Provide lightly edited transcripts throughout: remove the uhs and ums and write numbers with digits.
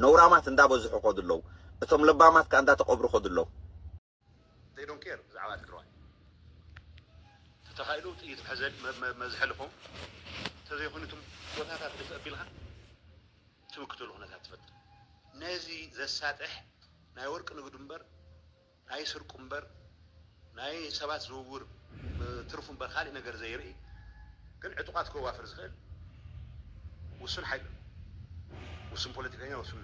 نورامات እንዳበዝሑ ኸድለው እቶም ለባማት ከ እንዳተቀብሩ ኸድለው they don't care زعما ትግራይ ተተኻይሉ ጥይት ሕዘል መዝሐልኩም ተዘይኹንቱም ቦታታት ልትቀቢልካ ትምክተሉ ሁነታት ትፈጥር ነዚ ዘሳጥሕ ናይ ወርቅ ንግዱ እምበር ናይ ስርቁ እምበር ናይ ሰባት ዝውውር ትርፉ እምበር ካልእ ነገር ዘይርኢ ግን ዕጡቃት ክዋፍር ዝኽእል ውሱን ሓይል ውሱን ፖለቲከኛ ውሱን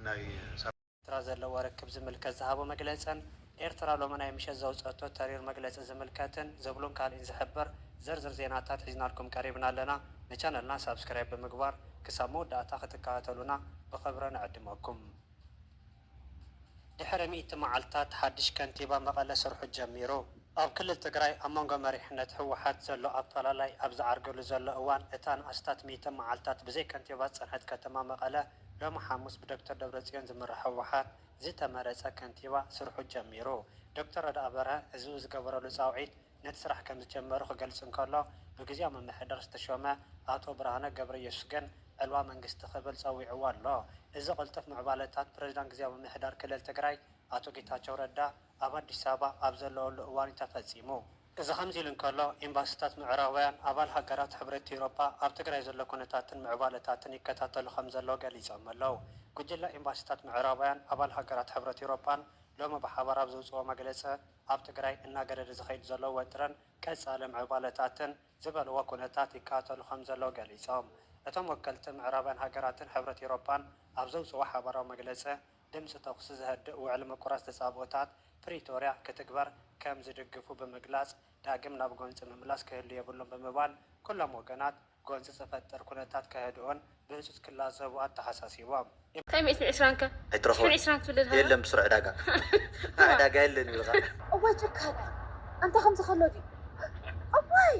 ናይ ኤርትራ ዘለዎ ርክብ ዝምልከት ዝሃቦ መግለፅን ኤርትራ ሎሚ ናይ ምሸት ዘውፀቶ ተሪር መግለፂ ዝምልከትን ዘብሉን ካልእን ዝሕብር ዝርዝር ዜናታት ሒዝናልኩም ቀሪብና ኣለና ንቻነልና ሳብስክራይብ ብምግባር ክሳብ መወዳእታ ክትከታተሉና ብኽብሪ ንዕድመኩም ድሕሪ 100 መዓልታት ሓድሽ ከንቲባ መቐለ ስርሑ ጀሚሩ ኣብ ክልል ትግራይ ኣብ መንጎ መሪሕነት ህወሓት ዘሎ ኣፈላላይ ኣብ ዝዓርገሉ ዘሎ እዋን እታ ንኣስታት 100 መዓልታት ብዘይ ከንቲባ ፀንሐት ከተማ መቐለ ሎሚ ሓሙስ ብዶክተር ደብረፅዮን ዝምራሕ ህወሓት ዝተመረፀ ከንቲባ ስርሑ ጀሚሩ ዶክተር ረዳእ በርሀ ህዝቢ ዝገበረሉ ፃውዒት ነቲ ስራሕ ከም ዝጀመሩ ክገልጽ እንከሎ ብግዚያዊ ምምሕዳር ዝተሾመ ኣቶ ብርሃነ ገብረ ኢየሱስ ግን ዕልዋ መንግስቲ ክብል ፀዊዕዎ ኣሎ እዚ ቅልጡፍ ምዕባለታት ፕሬዚዳንት ግዚያዊ ምምሕዳር ክልል ትግራይ ኣቶ ጌታቸው ረዳ ኣብ ኣዲስ ኣበባ ኣብ ዘለወሉ እዋን ተፈፂሙ እዚ ከምዚ ኢሉ እንከሎ ኤምባሲታት ምዕራባውያን ኣባል ሃገራት ሕብረት ኤውሮፓ ኣብ ትግራይ ዘሎ ኩነታትን ምዕባለታትን ይከታተሉ ከም ዘለዎ ገሊፆም ኣለው ጉጅለ ኤምባሲታት ምዕራባውያን ኣባል ሃገራት ሕብረት ኤውሮፓን ሎሚ ብሓባር ኣብ ዘውፅኦ መግለፂ ኣብ ትግራይ እናገደደ ዝኸይድ ዘሎ ወጥረን ቀፃሊ ምዕባለታትን ዝበልዎ ኩነታት ይከታተሉ ከም ዘለዎ ገሊፆም እቶም ወከልቲ ምዕራባውያን ሃገራትን ሕብረት ኤውሮፓን ኣብ ዘውፅኦ ሓባራዊ መግለፂ ድምፂ ተኩሲ ዝህድእ ውዕሊ ምቁራፅ ተፃብኦታት ፕሪቶርያ ክትግበር ከም ዝድግፉ ብምግላጽ ዳግም ናብ ጎንፂ ምምላስ ክህሉ የብሎም ብምባል ኩሎም ወገናት ጎንፂ ዝፈጥር ኩነታት ከህድኦን ብህፁፅ ክላዘቡ ኣተሓሳሲቦም ታይሜት ንዕስራንከ ኣይትረኽቦ የለም ብስሩዕ ዕዳጋ ዕዳጋ የለን ይብልኻ እዋይ ጭካነ አንተ ከምዚ ከሎ ዲ እዋይ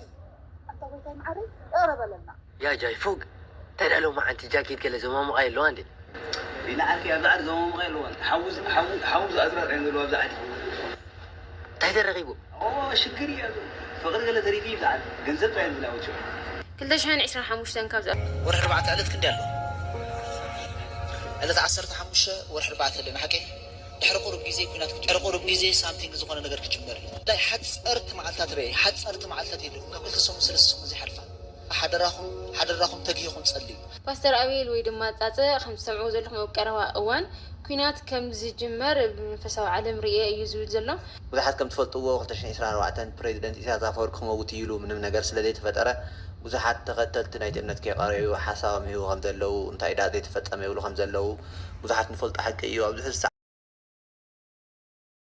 አንተ ወይታይ ማዕረ እቕረበለና ያ ጃይ ፎግ ተዳለው ማዓንቲ ጃኬት ገለ ዘማሙቃ የለዋ እንዴ ንዓርኪ ኣብ ዛዕዲ ዘማሙቃ የለዋ ሓሙዝ ኣዝራር ዕን ዘለዎ ኣብ ዛዕዲ እንታይ ተረኺቡ ሽግር እያ ፍቅሪ ገለ ተሪፊ ይብዛዓል ገንዘብ ጥዕን ብላውት 225 ካብ ወርሒ 4 ዕለት ክንዲ ኣሎ ዕለት 15 ወርሒ 4 ኣለና ሓቂ ድሕሪ ቁሩብ ግዜ ኩናት ድሕሪ ቁሩብ ግዜ ሳምቲንግ ዝኾነ ነገር ክጅመር እዩ ላይ ሓፀርቲ መዓልታት ርኢ ሓፀርቲ መዓልታት የለኩም ካብ 2 ሰሙን 3 ሰሙን ዘይሓልፋ ሓደራኹም ተግሂኹም ፀልዩ ፓስተር አቤል ወይ ድማ ጻጽእ ከም ዝሰምዑ ዘለኹም ኣብ ቀረባ እዋን ኩናት ከም ዝጅመር ብመንፈሳዊ ዓለም ርየ እዩ ዝብል ዘሎ ብዙሓት ከም ትፈልጥዎ 2024 ፕሬዚደንት ኢሳያስ ኣፈወርቂ ክመውት ይሉ ምንም ነገር ስለዘይተፈጠረ ብዙሓት ተኸተልቲ ናይቲ እምነት ከይቐረዩ ሓሳቦም ሂቡ ከም ዘለው እንታይ ዳ ዘይተፈፀመ ይብሉ ከም ዘለው ብዙሓት ንፈልጦ ሓቂ እዩ ኣብዚ